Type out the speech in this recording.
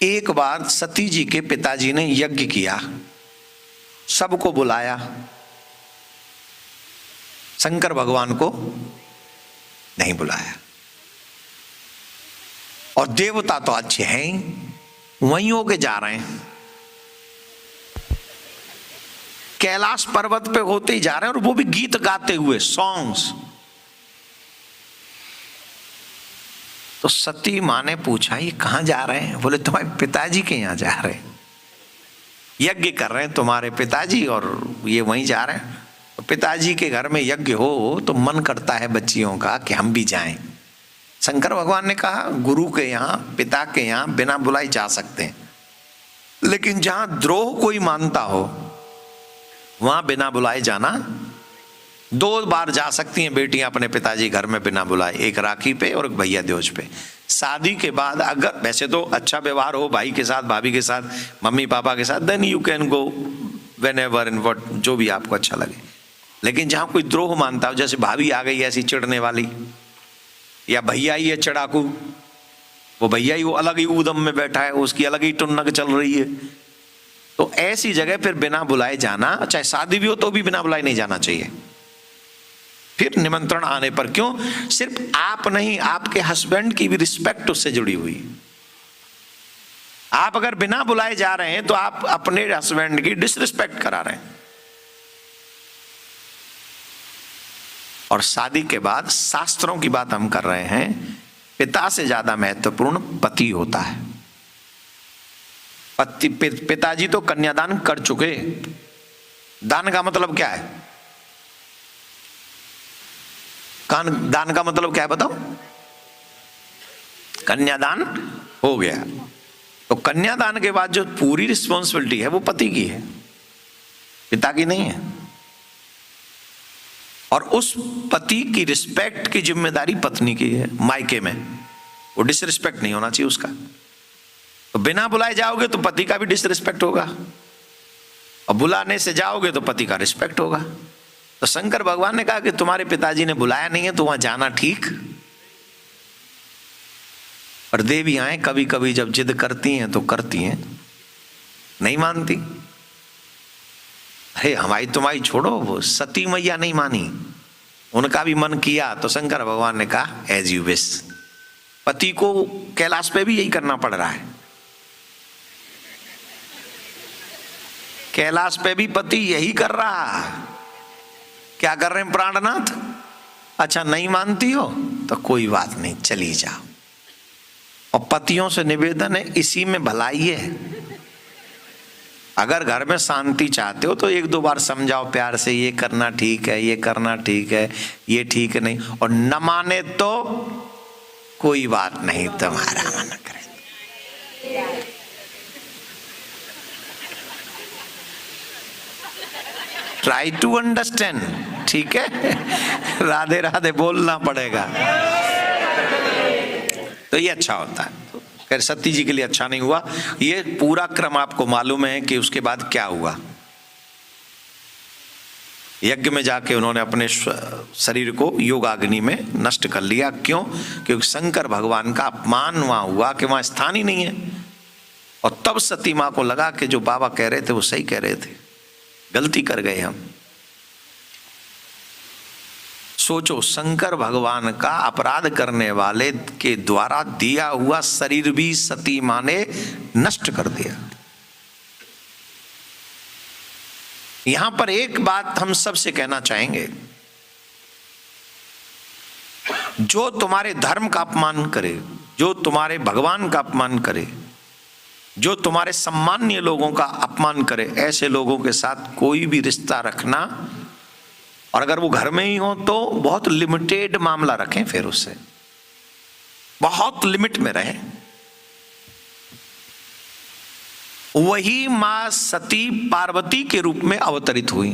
एक बार सती जी के पिताजी ने यज्ञ किया, सबको बुलाया, शंकर भगवान को नहीं बुलाया। और देवता तो अच्छे हैं ही, वहीं होके जा रहे हैं, कैलाश पर्वत पे होते ही जा रहे हैं, और वो भी गीत गाते हुए, सॉन्ग्स। तो सती मां ने पूछा ये कहां जा रहे हैं? बोले तुम्हारे पिताजी के यहां जा रहे हैं, यज्ञ कर रहे हैं तुम्हारे पिताजी और ये वहीं जा रहे हैं। तो पिताजी के घर में यज्ञ हो तो मन करता है बच्चियों का कि हम भी जाएं। शंकर भगवान ने कहा गुरु के यहाँ, पिता के यहाँ बिना बुलाए जा सकते हैं, लेकिन जहां द्रोह कोई मानता हो वहां बिना बुलाए जाना, 2 बार जा सकती हैं बेटियां अपने पिताजी घर में बिना बुलाए, एक राखी पे और एक भैया दूज पे। शादी के बाद अगर वैसे तो अच्छा व्यवहार हो भाई के साथ, भाभी के साथ, मम्मी पापा के साथ, then you can go whenever in what, जो भी आपको अच्छा लगे। लेकिन जहां कोई द्रोह मानता हो, जैसे भाभी आ गई ऐसी चिढ़ने वाली, या भैया ही है चिड़ाकू, वो भैया ही वो अलग ही ऊदम में बैठा है, उसकी अलग ही टुन्नक चल रही है, तो ऐसी जगह फिर बिना बुलाए जाना, चाहे शादी भी हो तो भी बिना बुलाए नहीं जाना चाहिए। फिर निमंत्रण आने पर, क्यों? सिर्फ आप नहीं, आपके हस्बैंड की भी रिस्पेक्ट उससे जुड़ी हुई। आप अगर बिना बुलाए जा रहे हैं तो आप अपने हस्बैंड की डिसरिस्पेक्ट करा रहे हैं। और शादी के बाद शास्त्रों की बात हम कर रहे हैं, पिता से ज्यादा महत्वपूर्ण पति होता है। पिताजी तो कन्यादान कर चुके, दान का मतलब क्या है? दान का मतलब क्या है बताओ? कन्यादान हो गया, तो कन्यादान के बाद जो पूरी रिस्पॉन्सिबिलिटी है वो पति की है, पिता की नहीं है। और उस पति की रिस्पेक्ट की जिम्मेदारी पत्नी की है मायके में, वो डिसरिस्पेक्ट नहीं होना चाहिए उसका। तो बिना बुलाए जाओगे तो पति का भी डिसरिस्पेक्ट होगा, और बुलाने से जाओगे तो पति का रिस्पेक्ट होगा। तो शंकर भगवान ने कहा कि तुम्हारे पिताजी ने बुलाया नहीं है तो वहां जाना ठीक। और देवियां कभी कभी जब जिद करती हैं तो करती हैं, नहीं मानती। अरे हमारी तुम्हारी छोड़ो, वो सती मैया नहीं मानी, उनका भी मन किया, तो शंकर भगवान ने कहा एज यू विश। पति को कैलाश पे भी यही करना पड़ रहा है, कैलाश पे भी पति यही कर रहा है। क्या कर रहे हैं प्राणनाथ? अच्छा नहीं मानती हो तो कोई बात नहीं, चली जाओ। और पतियों से निवेदन है, इसी में भलाई है। अगर घर में शांति चाहते हो तो 1-2 बार समझाओ प्यार से, ये करना ठीक है, ये करना ठीक है, ये ठीक नहीं। और न माने तो कोई बात नहीं, तुम्हारा मन करे। ट्राई टू अंडरस्टैंड, ठीक है? राधे राधे बोलना पड़ेगा, तो ये अच्छा होता है। खैर सती जी के लिए अच्छा नहीं हुआ। ये पूरा क्रम आपको मालूम है कि उसके बाद क्या हुआ। यज्ञ में जाके उन्होंने अपने शरीर को योगाग्नि में नष्ट कर लिया। क्यों? क्योंकि शंकर भगवान का अपमान वहां हुआ कि वहां स्थान ही नहीं है। और तब सती मां को लगा कि जो बाबा कह रहे थे वो सही कह रहे थे, गलती कर गए हम। सोचो, शंकर भगवान का अपराध करने वाले के द्वारा दिया हुआ शरीर भी सती मां ने नष्ट कर दिया। यहां पर एक बात हम सबसे कहना चाहेंगे, जो तुम्हारे धर्म का अपमान करे, जो तुम्हारे भगवान का अपमान करे, जो तुम्हारे सम्माननीय लोगों का अपमान करे, ऐसे लोगों के साथ कोई भी रिश्ता रखना, और अगर वो घर में ही हो तो बहुत लिमिटेड मामला रखें, फिर उससे बहुत लिमिट में रहे। वही मां सती पार्वती के रूप में अवतरित हुई।